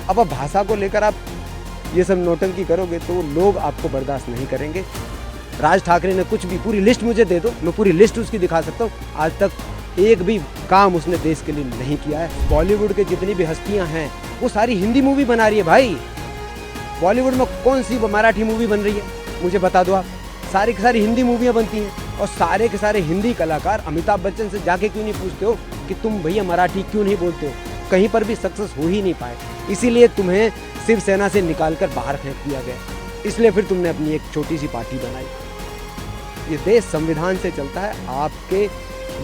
अब भाषा को लेकर आप ये सब नौटंकी करोगे तो लोग आपको बर्दाश्त नहीं करेंगे। राज ठाकरे ने कुछ भी, पूरी लिस्ट मुझे दे दो, मैं पूरी लिस्ट उसकी दिखा सकता हूँ। आज तक एक भी काम उसने देश के लिए नहीं किया है। बॉलीवुड के जितनी भी हस्तियाँ हैं वो सारी हिंदी मूवी बना रही है भाई। बॉलीवुड में कौन सी मराठी मूवी बन रही है मुझे बता दो आप। सारी की सारी हिंदी मूवियाँ बनती हैं और सारे के सारे हिंदी कलाकार अमिताभ बच्चन से जाके क्यों नहीं पूछते हो कि तुम भैया मराठी क्यों नहीं बोलते हो। कहीं पर भी सक्सेस हो ही नहीं पाए, इसीलिए तुम्हें शिवसेना से निकालकर बाहर फेंक दिया गया। इसलिए फिर तुमने अपनी एक छोटी सी पार्टी बनाई। ये देश संविधान से चलता है, आपके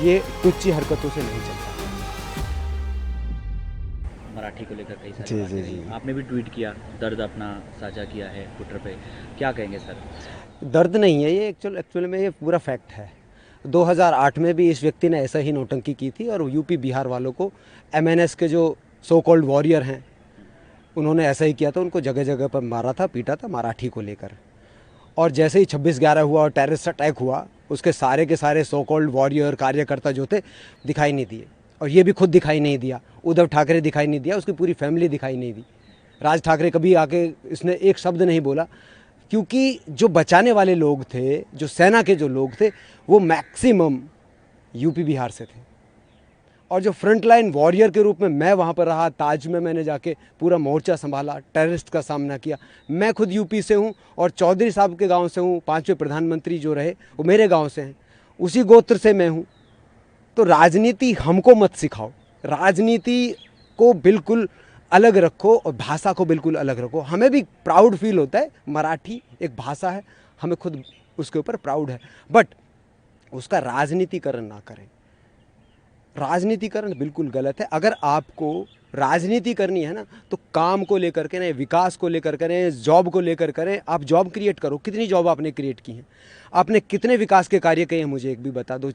ये तुच्छी हरकतों से नहीं चलता। मराठी को लेकर कई सारी बातें रही। आपने भी ट्वीट किया, दर्द अपना साझा किया है ट्विटर पे, क्या कहेंगे सर? दर्द नहीं है ये, एक्चुअल में ये पूरा फैक्ट है। 2008 में भी इस व्यक्ति ने ऐसा ही नौटंकी की थी और यूपी बिहार वालों को MNS के जो सो कॉल्ड वॉरियर हैं उन्होंने ऐसा ही किया था। उनको जगह जगह पर मारा था, पीटा था मराठी को लेकर। और जैसे ही 26/11 हुआ और टेररिस्ट अटैक हुआ, उसके सारे के सारे सो कॉल्ड वॉरियर कार्यकर्ता जो थे दिखाई नहीं दिए। और ये भी खुद दिखाई नहीं दिया, उद्धव ठाकरे दिखाई नहीं दिया, उसकी पूरी फैमिली दिखाई नहीं दी। राज ठाकरे कभी आके इसने एक शब्द नहीं बोला, क्योंकि जो बचाने वाले लोग थे, जो सेना के जो लोग थे, वो मैक्सिमम यूपी बिहार से थे। और जो फ्रंट लाइन वॉरियर के रूप में मैं वहाँ पर रहा, ताज में मैंने जाके पूरा मोर्चा संभाला, टेररिस्ट का सामना किया। मैं खुद यूपी से हूँ और चौधरी साहब के गांव से हूँ। 5वें प्रधानमंत्री जो रहे वो मेरे गांव से हैं, उसी गोत्र से मैं हूँ। तो राजनीति हमको मत सिखाओ, राजनीति को बिल्कुल अलग रखो और भाषा को बिल्कुल अलग रखो। हमें भी प्राउड फील होता है, मराठी एक भाषा है, हमें खुद उसके ऊपर प्राउड है, बट उसका राजनीतिकरण ना करें। राजनीतिकरण बिल्कुल गलत है। अगर आपको राजनीति करनी है ना तो काम को लेकर के ना, विकास को लेकर करें, जॉब को लेकर करें। आप जॉब क्रिएट करो। कितनी जॉब आपने क्रिएट की हैं? आपने कितने विकास के कार्य किए हैं मुझे एक भी बता दो।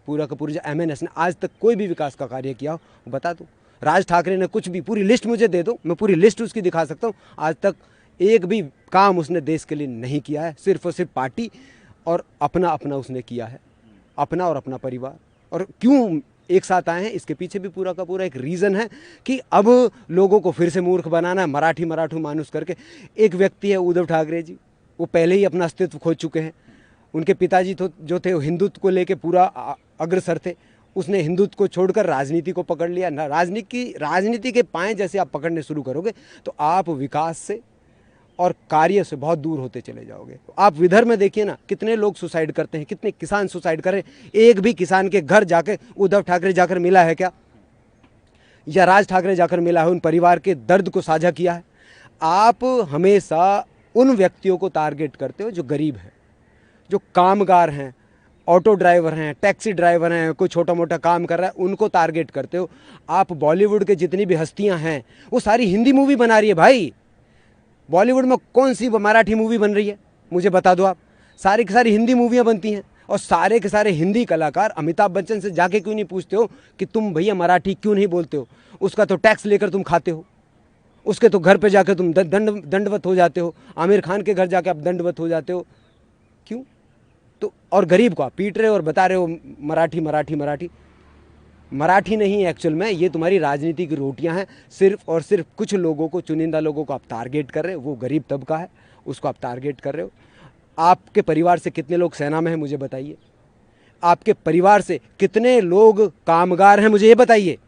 पूरा का पूरा जो MNS ने आज तक कोई भी विकास का कार्य किया हो बता दो। राज ठाकरे ने कुछ भी, पूरी लिस्ट मुझे दे दो, मैं पूरी लिस्ट उसकी दिखा सकता हूँ। आज तक एक भी काम उसने देश के लिए नहीं किया है। सिर्फ और सिर्फ पार्टी और अपना अपना उसने किया है, अपना और अपना परिवार। और क्यों एक साथ आए हैं, इसके पीछे भी पूरा का पूरा एक रीज़न है कि अब लोगों को फिर से मूर्ख बनाना है, मराठू मानुस करके। एक व्यक्ति है उद्धव ठाकरे जी, वो पहले ही अपना अस्तित्व खो चुके हैं। उनके पिताजी तो जो थे वो हिंदुत्व को लेके पूरा अग्रसर थे। उसने हिंदुत्व को छोड़कर राजनीति को पकड़ लिया। राजनीति के पाएँ जैसे आप पकड़ने शुरू करोगे तो आप विकास से और कार्य से बहुत दूर होते चले जाओगे। आप विदर्भ में देखिए ना, कितने लोग सुसाइड करते हैं, कितने किसान सुसाइड कर रहे हैं। एक भी किसान के घर जाके उद्धव ठाकरे जाकर मिला है क्या, या राज ठाकरे जाकर मिला है, उन परिवार के दर्द को साझा किया है? आप हमेशा उन व्यक्तियों को टारगेट करते हो जो गरीब हैं, जो कामगार हैं, ऑटो ड्राइवर हैं, टैक्सी ड्राइवर हैं, कोई छोटा मोटा काम कर रहा है, उनको टारगेट करते हो। आप बॉलीवुड के जितनी भी हस्तियां हैं वो सारी हिंदी मूवी बना रही है भाई। बॉलीवुड में कौन सी मराठी मूवी बन रही है मुझे बता दो आप। सारी की सारी हिंदी मूवियाँ बनती हैं और सारे के सारे हिंदी कलाकार अमिताभ बच्चन से जाके क्यों नहीं पूछते हो कि तुम भैया मराठी क्यों नहीं बोलते हो। उसका तो टैक्स लेकर तुम खाते हो, उसके तो घर पे जाके तुम दंडवत हो जाते हो, आमिर खान के घर जाके आप दंडवत हो जाते हो। क्यों? तो और गरीब को आप पीट रहे हो और बता रहे हो मराठी मराठी मराठी। मराठी नहीं, एक्चुअल में ये तुम्हारी राजनीति की रोटियां हैं। सिर्फ और सिर्फ कुछ लोगों को, चुनिंदा लोगों को आप टारगेट कर रहे हो। वो गरीब तबका है, उसको आप टारगेट कर रहे हो। आपके परिवार से कितने लोग सेना में हैं मुझे बताइए। आपके परिवार से कितने लोग कामगार हैं मुझे ये बताइए।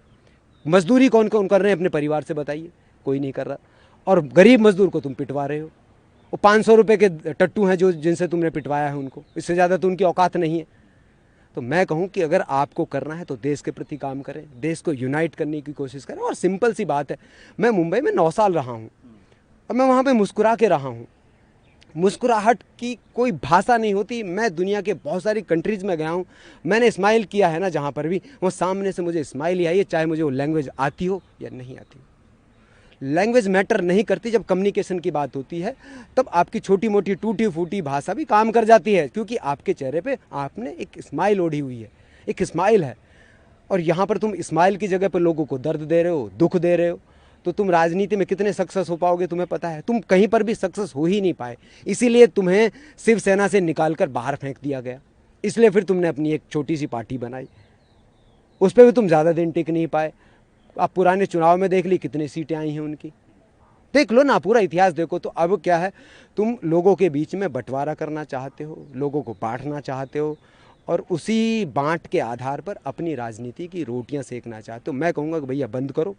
मजदूरी कौन कौन कर रहे हैं अपने परिवार से बताइए? कोई नहीं कर रहा। और गरीब मजदूर को तुम पिटवा रहे हो। वो 500 रुपये के टट्टू हैं जो जिनसे तुमने पिटवाया है उनको, इससे ज़्यादा तो उनकी औकात नहीं है। तो मैं कहूं कि अगर आपको करना है तो देश के प्रति काम करें, देश को यूनाइट करने की कोशिश करें। और सिंपल सी बात है, मैं मुंबई में 9 साल रहा हूं और मैं वहां पे मुस्कुरा के रहा हूं। मुस्कुराहट की कोई भाषा नहीं होती। मैं दुनिया के बहुत सारी कंट्रीज़ में गया हूं, मैंने स्माइल किया है ना, जहां पर भी वो सामने से मुझे स्माइल ही आई है, चाहे मुझे वो लैंग्वेज आती हो या नहीं आती हो। लैंग्वेज मैटर नहीं करती। जब कम्युनिकेशन की बात होती है तब आपकी छोटी मोटी टूटी फूटी भाषा भी काम कर जाती है, क्योंकि आपके चेहरे पे आपने एक स्माइल ओढ़ी हुई है, एक स्माइल है। और यहाँ पर तुम स्माइल की जगह पर लोगों को दर्द दे रहे हो, दुख दे रहे हो। तो तुम राजनीति में कितने सक्सेस हो पाओगे तुम्हें पता है? तुम कहीं पर भी सक्सेस हो ही नहीं पाए, इसीलिए तुम्हें शिवसेना से निकाल कर बाहर फेंक दिया गया। इसलिए फिर तुमने अपनी एक छोटी सी पार्टी बनाई, उस पर भी तुम ज़्यादा दिन टिक नहीं पाए। आप पुराने चुनाव में देख ली कितनी सीटें आई हैं उनकी, देख लो ना, पूरा इतिहास देखो। तो अब क्या है, तुम लोगों के बीच में बंटवारा करना चाहते हो, लोगों को बांटना चाहते हो, और उसी बांट के आधार पर अपनी राजनीति की रोटियां सेकना चाहते हो। मैं कहूँगा कि भैया बंद करो,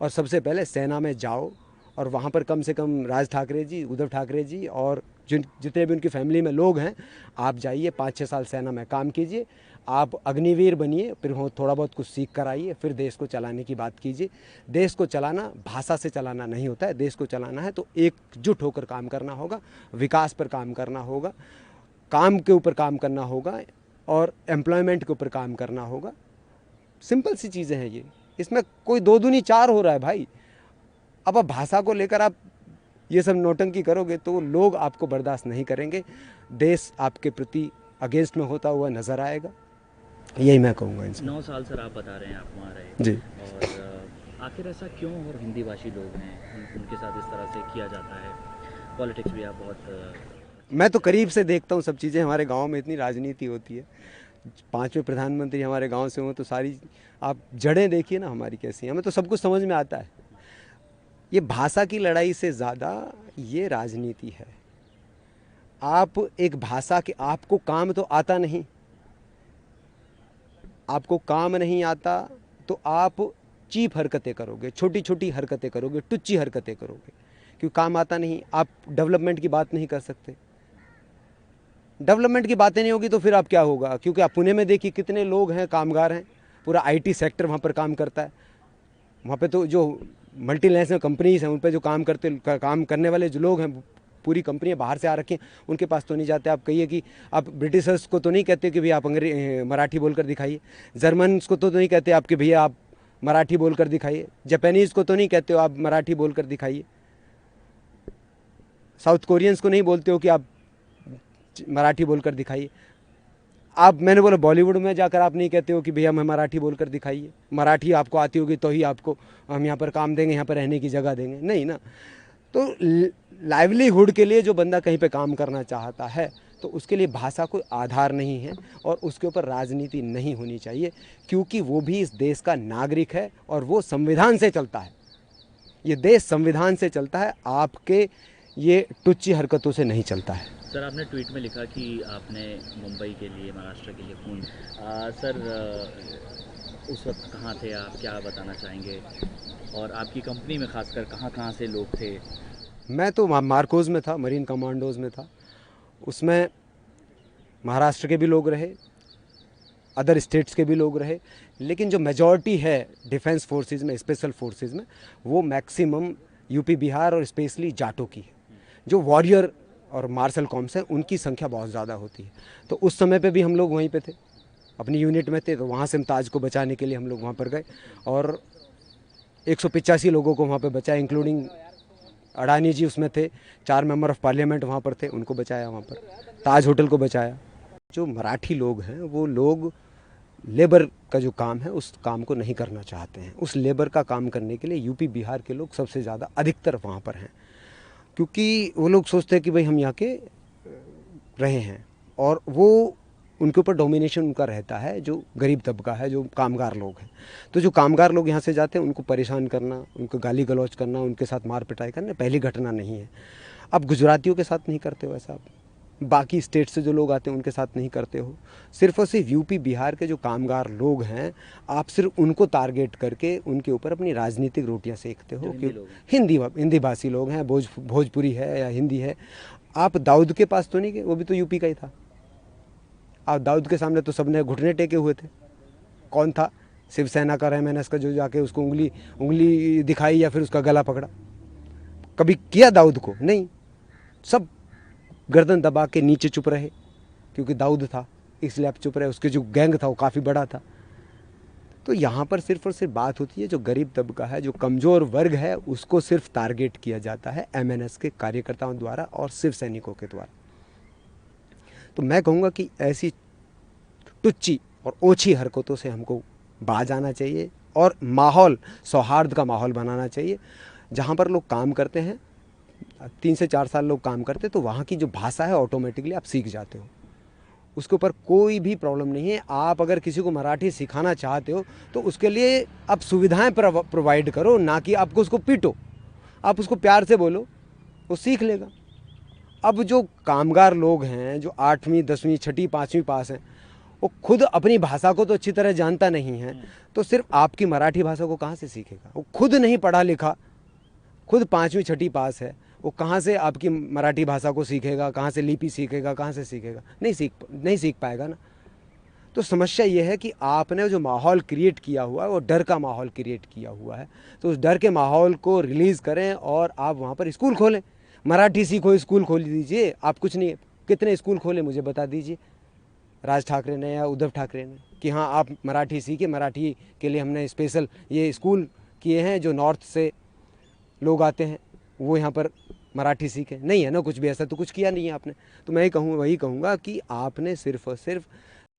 और सबसे पहले सेना में जाओ, और वहाँ पर कम से कम राज ठाकरे जी, उद्धव ठाकरे जी और जितने भी उनकी फैमिली में लोग हैं, आप जाइए 5-6 साल सेना में काम कीजिए, आप अग्निवीर बनिए, फिर हो थोड़ा बहुत कुछ सीख कर आइए, फिर देश को चलाने की बात कीजिए। देश को चलाना भाषा से चलाना नहीं होता है, देश को चलाना है तो एकजुट होकर काम करना होगा, विकास पर काम करना होगा, काम के ऊपर काम करना होगा, और एम्प्लॉयमेंट के ऊपर काम करना होगा। सिंपल सी चीज़ें हैं ये, इसमें कोई दो दूनी चार हो रहा है भाई। अब भाषा को लेकर आप ये सब नौटंकी करोगे तो लोग आपको बर्दाश्त नहीं करेंगे, देश आपके प्रति अगेंस्ट में होता हुआ नज़र आएगा। यही मैं कहूँगा इनसे। 9 साल सर आप बता रहे हैं आप वहाँ रहे जी। और आखिर ऐसा क्यों, और हिंदी भाषी लोग हैं उनके साथ इस तरह से किया जाता है? पॉलिटिक्स भी आप बहुत मैं तो करीब से देखता हूँ सब चीज़ें। हमारे गांव में इतनी राजनीति होती है, 5वें प्रधानमंत्री हमारे गांव से हों तो सारी आप जड़ें देखिए ना हमारी कैसी हैं, हमें तो सब कुछ समझ में आता है। ये भाषा की लड़ाई से ज़्यादा ये राजनीति है। आप एक भाषा के, आपको काम तो आता नहीं, आपको काम नहीं आता तो आप चीप हरकतें करोगे, छोटी छोटी हरकतें करोगे, टुच्ची हरकतें करोगे, क्योंकि काम आता नहीं। आप डेवलपमेंट की बात नहीं कर सकते, डेवलपमेंट की बातें नहीं होगी तो फिर आप क्या होगा? क्योंकि आप पुणे में देखिए कितने लोग हैं, कामगार हैं, पूरा आईटी सेक्टर वहाँ पर काम करता है। वहाँ पे तो जो मल्टीनेशनल कंपनीज हैं उन पे जो काम करने वाले जो लोग हैं, पूरी कंपनियां बाहर से आ रखी हैं, उनके पास तो नहीं जाते। आप कहिए कि आप ब्रिटिशर्स को तो नहीं कहते कि भैया आप मराठी बोलकर दिखाइए, जर्मन्स को तो नहीं कहते आप कि भैया आप मराठी बोलकर दिखाइए, जापानीज़ को तो नहीं कहते हो आप मराठी बोलकर दिखाइए, साउथ कोरियंस को नहीं बोलते हो कि आप मराठी बोलकर दिखाइए। आप, मैंने बोला बॉलीवुड में जाकर आप नहीं कहते हो कि भैया हमें मराठी बोलकर दिखाइए, मराठी आपको आती होगी तो ही आपको हम यहाँ पर काम देंगे, यहाँ पर रहने की जगह देंगे, नहीं ना। तो लाइवलीहुड के लिए जो बंदा कहीं पे काम करना चाहता है तो उसके लिए भाषा कोई आधार नहीं है, और उसके ऊपर राजनीति नहीं होनी चाहिए, क्योंकि वो भी इस देश का नागरिक है और वो संविधान से चलता है। ये देश संविधान से चलता है, आपके ये टुच्ची हरकतों से नहीं चलता है। सर आपने ट्वीट में लिखा कि आपने मुंबई के लिए, महाराष्ट्र के लिए खून, सर उस वक्त कहाँ थे आप, क्या बताना चाहेंगे? और आपकी कंपनी में खासकर कहाँ कहाँ से लोग थे? मैं तो मार्कोज में था, मरीन कमांडोज में था, उसमें महाराष्ट्र के भी लोग रहे, अदर स्टेट्स के भी लोग रहे, लेकिन जो मेजॉरिटी है डिफेंस फोर्सेस में, स्पेशल फोर्सेस में, वो मैक्सिमम यूपी बिहार और स्पेशली जाटों की है। जो वॉरियर और मार्शल कॉम्स हैं उनकी संख्या बहुत ज़्यादा होती है। तो उस समय पे भी हम लोग वहीं पे थे, अपनी यूनिट में थे, तो वहाँ से हम ताज को बचाने के लिए हम लोग वहाँ पर गए और 185 लोगों को वहाँ पे बचाया, इंक्लूडिंग अडानी जी उसमें थे, 4 मेंबर ऑफ पार्लियामेंट वहाँ पर थे, उनको बचाया, वहाँ पर ताज होटल को बचाया। जो मराठी लोग हैं वो लोग लेबर का जो काम है उस काम को नहीं करना चाहते हैं। उस लेबर का काम करने के लिए यूपी बिहार के लोग सबसे ज़्यादा अधिकतर वहाँ पर हैं, क्योंकि वो लोग सोचते हैं कि भाई हम यहाँ के रहे हैं, और वो उनके ऊपर डोमिनेशन उनका रहता है, जो गरीब तबका है, जो कामगार लोग हैं। तो जो कामगार लोग यहाँ से जाते हैं उनको परेशान करना, उनको गाली गलौज करना, उनके साथ मार पिटाई करना पहली घटना नहीं है। अब गुजरातियों के साथ नहीं करते हो ऐसा, आप बाकी स्टेट से जो लोग आते हैं उनके साथ नहीं करते हो, सिर्फ और सिर्फ यूपी बिहार के जो कामगार लोग हैं आप सिर्फ उनको टारगेट करके उनके ऊपर अपनी राजनीतिक रोटियां सेकते हो। क्यों? हिंदी भाषी लोग हैं, भोजपुरी है या हिंदी है। आप दाऊद के पास तो नहीं गए, वो भी तो यूपी का ही था। आप दाऊद के सामने तो सबने घुटने टेके हुए थे। कौन था? शिवसेना का MNS का जो जाके उसको उंगली दिखाई या फिर उसका गला पकड़ा? कभी किया दाऊद को? नहीं। सब गर्दन दबा के नीचे चुप रहे, क्योंकि दाऊद था इसलिए आप चुप रहे। उसके जो गैंग था वो काफ़ी बड़ा था। तो यहाँ पर सिर्फ और सिर्फ बात होती है जो गरीब तबका है, जो कमज़ोर वर्ग है, उसको सिर्फ टारगेट किया जाता है MNS के कार्यकर्ताओं द्वारा और शिव सैनिकों के द्वारा। तो मैं कहूँगा कि ऐसी टुच्ची और ओछी हरकतों से हमको बाज आना चाहिए और माहौल, सौहार्द का माहौल बनाना चाहिए। जहाँ पर लोग काम करते हैं, 3 से 4 साल लोग काम करते, तो वहाँ की जो भाषा है ऑटोमेटिकली आप सीख जाते हो, उसके ऊपर कोई भी प्रॉब्लम नहीं है। आप अगर किसी को मराठी सिखाना चाहते हो तो उसके लिए आप सुविधाएं प्रोवाइड करो, ना कि आपको उसको पीटो। आप उसको प्यार से बोलो, वो सीख लेगा। अब जो कामगार लोग हैं, जो 8वीं 10वीं 6ठी 5वीं पास हैं, वो खुद अपनी भाषा को तो अच्छी तरह जानता नहीं है, तो सिर्फ आपकी मराठी भाषा को कहाँ से सीखेगा? वो खुद नहीं पढ़ा लिखा, खुद 5वीं 6ठी पास है, वो कहाँ से आपकी मराठी भाषा को सीखेगा? कहाँ से लिपि सीखेगा? कहाँ से सीखेगा? नहीं सीख पाएगा ना। तो समस्या ये है कि आपने जो माहौल क्रिएट किया हुआ है वो डर का माहौल क्रिएट किया हुआ है। तो उस डर के माहौल को रिलीज़ करें और आप वहाँ पर स्कूल खोलें। मराठी सीखो, स्कूल खोल दीजिए। आप कुछ नहीं, कितने स्कूल खोले मुझे बता दीजिए, राज ठाकरे ने या उद्धव ठाकरे ने, कि हाँ आप मराठी सीखिए, मराठी के लिए हमने स्पेशल ये स्कूल किए हैं, जो नॉर्थ से लोग आते हैं वो यहाँ पर मराठी सीखें। नहीं है ना, कुछ भी ऐसा तो कुछ किया नहीं है आपने। तो मैं वही कहूँगा कि आपने सिर्फ और सिर्फ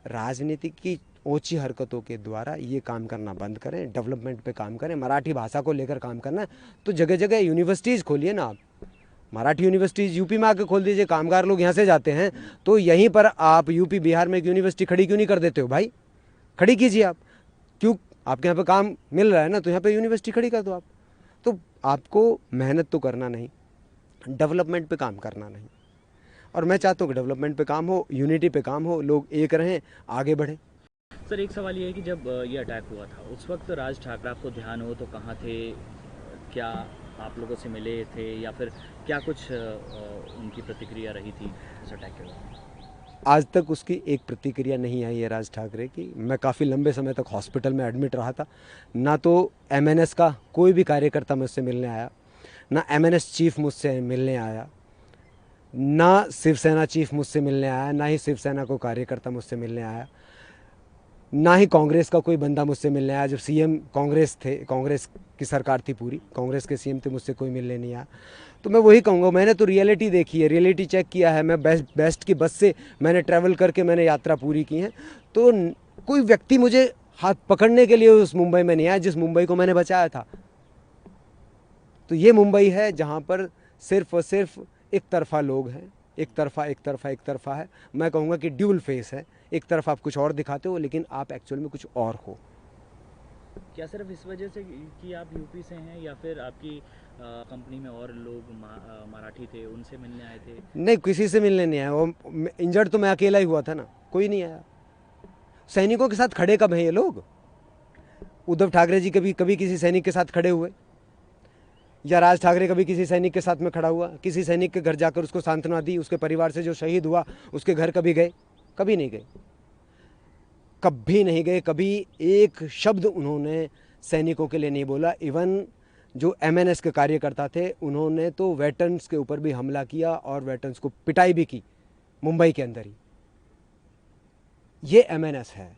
राजनीति की ऊंची हरकतों के द्वारा ये काम करना बंद करें, डेवलपमेंट पे काम करें। मराठी भाषा को लेकर काम करना है तो जगह जगह यूनिवर्सिटीज़ खोलिए ना आप। मराठी यूनिवर्सिटीज़ यूपी में आके खोल दीजिए। कामगार लोग यहाँ से जाते हैं तो यहीं पर आप यूपी बिहार में एक यूनिवर्सिटी खड़ी क्यों नहीं कर देते हो भाई? खड़ी कीजिए आप। क्यों? आपके यहाँ पे काम मिल रहा है ना, तो यहाँ पे यूनिवर्सिटी खड़ी कर दो आप। तो आपको मेहनत तो करना नहीं, डेवलपमेंट पे काम करना नहीं। और मैं चाहता हूँ कि डेवलपमेंट पे काम हो, यूनिटी पे काम हो, लोग एक रहें, आगे बढ़ें। सर एक सवाल ये है कि जब ये अटैक हुआ था उस वक्त राज ठाकरे, आपको ध्यान हो तो कहाँ थे? क्या आप लोगों से मिले थे या फिर क्या कुछ उनकी प्रतिक्रिया रही थी इस अटैक के बाद? आज तक उसकी एक प्रतिक्रिया नहीं आई है राज ठाकरे की। मैं काफ़ी लंबे समय तक हॉस्पिटल में एडमिट रहा था। ना तो एमएनएस का कोई भी कार्यकर्ता मुझसे मिलने आया, ना एमएनएस चीफ मुझसे मिलने आया, ना शिवसेना चीफ मुझसे मिलने आया, ना ही शिवसेना को कार्यकर्ता मुझसे मिलने आया, ना ही कांग्रेस का कोई बंदा मुझसे मिलने आया। जब सीएम कांग्रेस थे, कांग्रेस की सरकार थी पूरी, कांग्रेस के सीएम थे, मुझसे कोई मिलने नहीं आया। तो मैं वही कहूँगा, मैंने तो रियलिटी देखी है, रियलिटी चेक किया है। मैं बेस्ट की बस से मैंने ट्रैवल करके मैंने यात्रा पूरी की है। तो कोई व्यक्ति मुझे हाथ पकड़ने के लिए उस मुंबई में नहीं आया जिस मुंबई को मैंने बचाया था। तो ये मुंबई है जहाँ पर सिर्फ और सिर्फ एक तरफा लोग हैं, एक तरफा है। मैं कहूँगा कि ड्यूल फेस है। एक तरफ आप कुछ और दिखाते हो लेकिन आप एक्चुअल में कुछ और हो। क्या सिर्फ इस वजह से कि आप यूपी से हैं या फिर आपकी कंपनी में और लोग मराठी थे, उनसे मिलने आए थे? नहीं, किसी से मिलने नहीं आया। वो इंजर्ड तो मैं अकेला ही हुआ था ना, कोई नहीं आया। सैनिकों के साथ खड़े कब हैं ये लोग? उद्धव ठाकरे जी कभी किसी सैनिक के साथ खड़े हुए? या राज ठाकरे कभी किसी सैनिक के साथ में खड़ा हुआ? किसी सैनिक के घर जाकर उसको सांत्वना दी? उसके परिवार से जो शहीद हुआ उसके घर कभी गए? कभी नहीं गए, कभी नहीं गए। कभी एक शब्द उन्होंने सैनिकों के लिए नहीं बोला। इवन जो एमएनएस के कार्यकर्ता थे उन्होंने तो वेटरन्स के ऊपर भी हमला किया और वेटरन्स को पिटाई भी की मुंबई के अंदर ही। ये एमएनएस है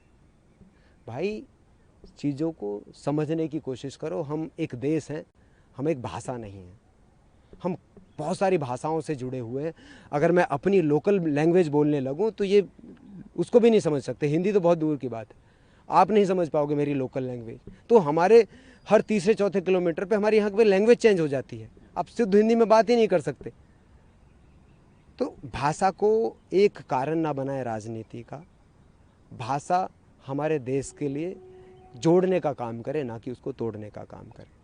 भाई। चीज़ों को समझने की कोशिश करो। हम एक देश हैं, हम एक भाषा नहीं हैं। हम बहुत सारी भाषाओं से जुड़े हुए हैं। अगर मैं अपनी लोकल लैंग्वेज बोलने लगूं तो ये उसको भी नहीं समझ सकते। हिंदी तो बहुत दूर की बात है, आप नहीं समझ पाओगे मेरी लोकल लैंग्वेज। तो हमारे हर तीसरे चौथे किलोमीटर पे हमारे यहाँ पे लैंग्वेज चेंज हो जाती है। आप शुद्ध हिंदी में बात ही नहीं कर सकते। तो भाषा को एक कारण ना बनाए राजनीति का। भाषा हमारे देश के लिए जोड़ने का काम करे, ना कि उसको तोड़ने का काम करे।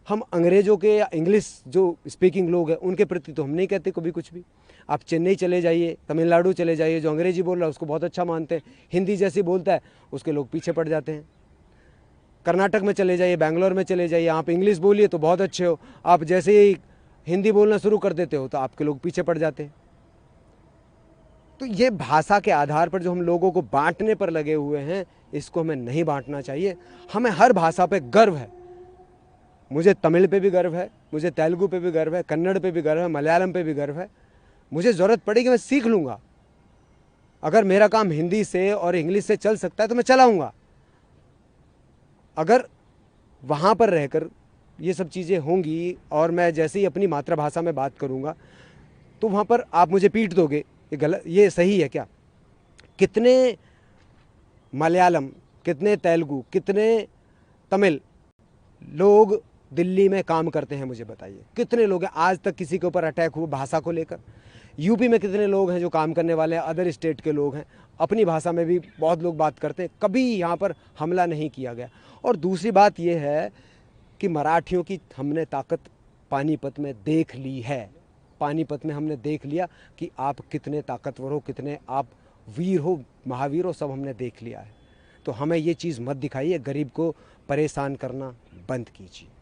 हम अंग्रेज़ों के या इंग्लिश जो स्पीकिंग लोग हैं उनके प्रति तो हम नहीं कहते कभी कुछ भी। आप चेन्नई चले जाइए, तमिलनाडु चले जाइए, जो अंग्रेजी बोल रहा है उसको बहुत अच्छा मानते हैं। हिंदी जैसी बोलता है उसके लोग पीछे पड़ जाते हैं। कर्नाटक में चले जाइए, बैंगलोर में चले जाइए, आप इंग्लिश बोलिए तो बहुत अच्छे हो, आप जैसे ही हिंदी बोलना शुरू कर देते हो तो आपके लोग पीछे पड़ जाते हैं। तो ये भाषा के आधार पर जो हम लोगों को बांटने पर लगे हुए हैं, इसको हमें नहीं बांटना चाहिए। हमें हर भाषा पे गर्व है। मुझे तमिल पे भी गर्व है, मुझे तेलुगु पे भी गर्व है, कन्नड़ पे भी गर्व है, मलयालम पे भी गर्व है। मुझे ज़रूरत पड़ेगी मैं सीख लूँगा। अगर मेरा काम हिंदी से और इंग्लिश से चल सकता है तो मैं चलाऊँगा। अगर वहाँ पर रहकर ये सब चीज़ें होंगी और मैं जैसे ही अपनी मातृभाषा में बात करूँगा तो वहाँ पर आप मुझे पीट दोगे, ये गलत, ये सही है क्या? कितने मलयालम, कितने तेलुगु, कितने तमिल लोग दिल्ली में काम करते हैं, मुझे बताइए कितने लोग हैं? आज तक किसी के ऊपर अटैक हुआ भाषा को लेकर? यूपी में कितने लोग हैं जो काम करने वाले हैं, अदर स्टेट के लोग हैं, अपनी भाषा में भी बहुत लोग बात करते हैं, कभी यहाँ पर हमला नहीं किया गया। और दूसरी बात यह है कि मराठियों की हमने ताकत पानीपत में देख ली है। पानीपत में हमने देख लिया कि आप कितने ताकतवर हो, कितने आप वीर हो, महावीर हो, सब हमने देख लिया है। तो हमें ये चीज़ मत दिखाइए, गरीब को परेशान करना बंद कीजिए।